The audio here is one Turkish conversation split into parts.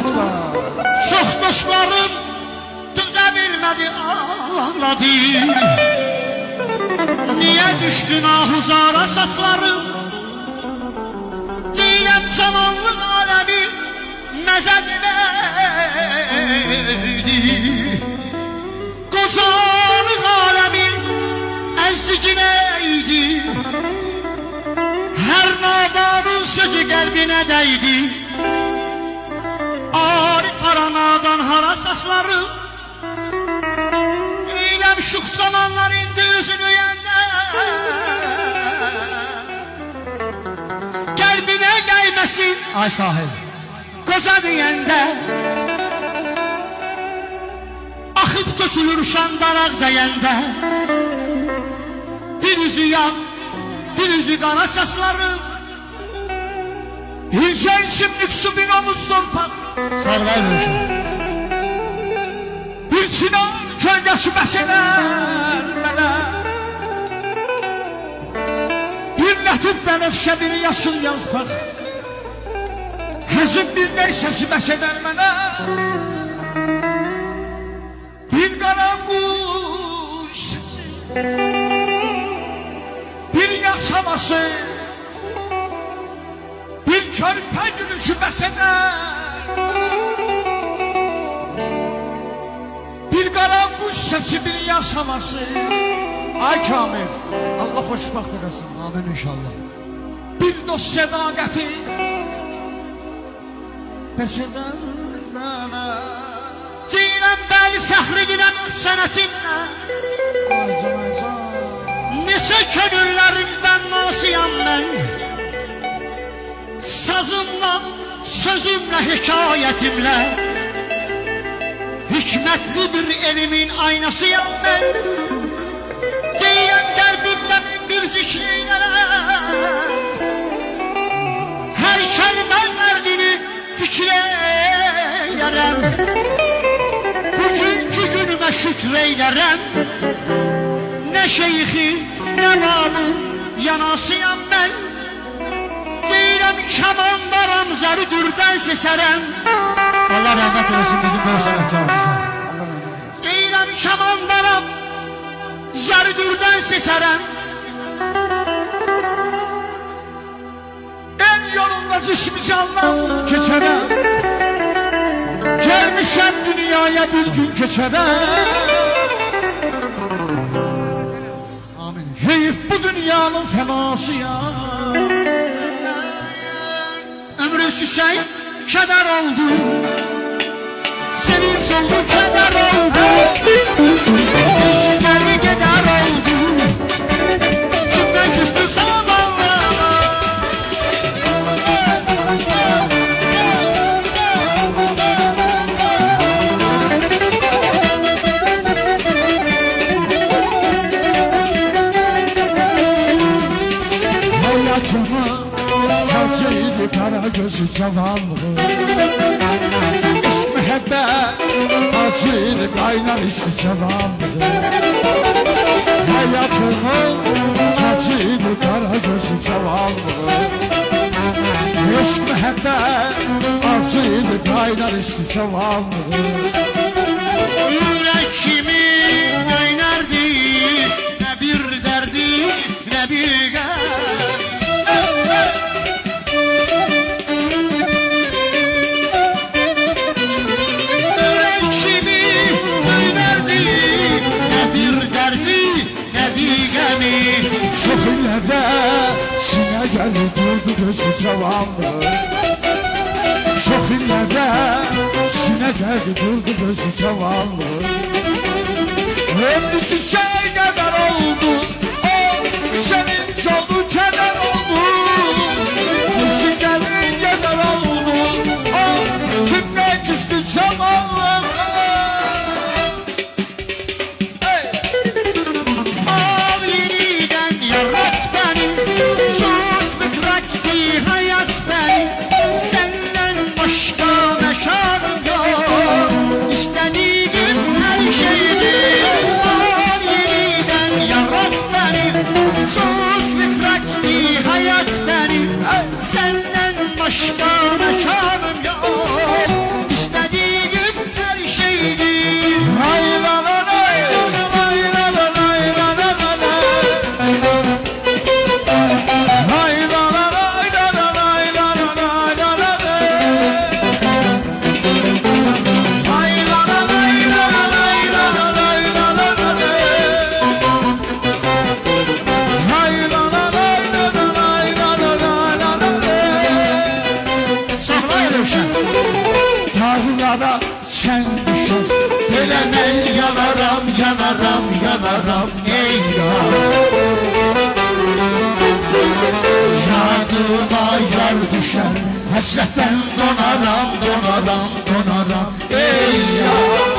Abla. Çox dostlarım dözə bilmədi, ağladı. Niyə düşdün ahuzara saçlarım? Deyiləm zamanlıq aləmi məzədiləydi. Qocalıq aləmi əzdiginəydi. Hər nadanın sözü qəlbinə dəydi. Arif aranadan hara saçlarım? Eyləm şux zamanlar indi üzünü yəndə. Qəlbinə dəyməsin Ay sahib. qoca deyəndə. Axıb tökülürsən daraq deyəndə. Bir üzü yağ, bir üzü qara saçlarım. Bir şey şimdilik su bir omuz torpak. Sarılayım uşaq. Bir sinan kölgəsi bəsələr mənə. Bir lətib bənəfşə bir yaşıl yazpaq. Həzin bir ney səsi bəsələr mənə. Bir qara quş səsi. Bir yaşaması. Bir körpə gülüşü bəsələr. Bir qara quş səsi bir yaşaması. Ay Kamil, Allah xoşbaxt eləsin. Amin inşallah. Bir dost sədaqəti bəsələr mənə. Deyirəm bəli fəxr edirəm sənətinlə. Ay can, ay can. Neçə könüllərimdən nasiyam mən. Sazımla, sözümlə, hekayətimlə. Hikmətli bir elimin aynasıyam mən. Deyirəm qəlbimdən bir zikreylərəm. Hər kəlmən dərdini fikreylərəm. Bugünkü günümə şükreylərəm. Nə şeyxi, nə babı yanasıyam mən. Deyirəm kamandaram, zərüdürdən sesərəm. Allah rəhmət eləsin bizim bu sənətkarımıza. Deyirəm kamandaram, zərüdürdən sesərəm. En yolunda cismi canlan keçərəm. Gəlmişəm dünyaya bir gün keçərəm. Amin. Heyif bu dünyanın fənasıyam. Ömrü çiçək kədər oldu. Sevinç oldu, kədər oldu. İçinləri gedər oldu. Kimdən küstün zamanlama. Hayatıma tercihli kara gözü cavanlığı. İşk mühebbet acıylı kaynar işi cavanlığı. Hayatımın tercihli kara gözü cavanlığı. İşk mühebbet acıylı kaynar işi cavanlığı. Yüreğimi oynardı, ne bir derdi, ne bir gam. Yüreğimi oynardı, ne bir derdi, ne bir gami. Çok illerde sine geldi durdu gözü cavanlığı. Çok illerde sine geldi durdu gözü cavanlığı. Ömrü çiçeği kadar oldu, o senin oldu keder oldu. İçin geldiğin kadar oldu, o kimle küstü cavanlığı. Al yeniden yarat beni, çok fıtraktı hayat beni. Senden başka mekanım yok, istediğim her şeydi. Al yeniden yarat beni, çok fıtraktı hayat beni. Senden başka mekanım yok, düşer Dağlara sen düşer Böyle ben yanaram, yanaram, yanaram ey yar. Yadıma yar düşer Hasretten donaram, donaram, donaram Ey yar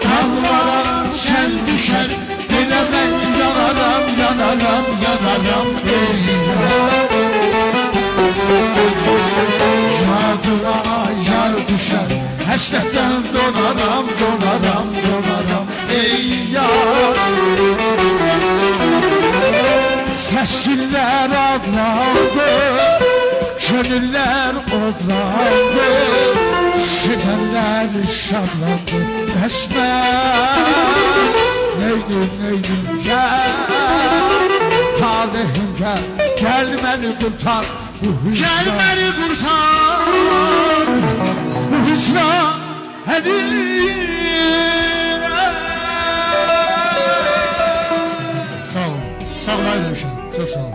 Dağlara sen düşer Böyle ben yanarım, yanarım, yanarım Ey yar Yadıma yar düşer Hasretten donaram, donaram, donaram Ey yar Sesiller ağlandı, gönüller odlandı, sirenler şarlandı. Esmer, neydim gel, talihim gel, gel beni kurtar bu hüsran. Gel beni kurtar. Bu hüsran eline. Sağ ol. Sağ ol Aydın Uşak. Çok sağ ol.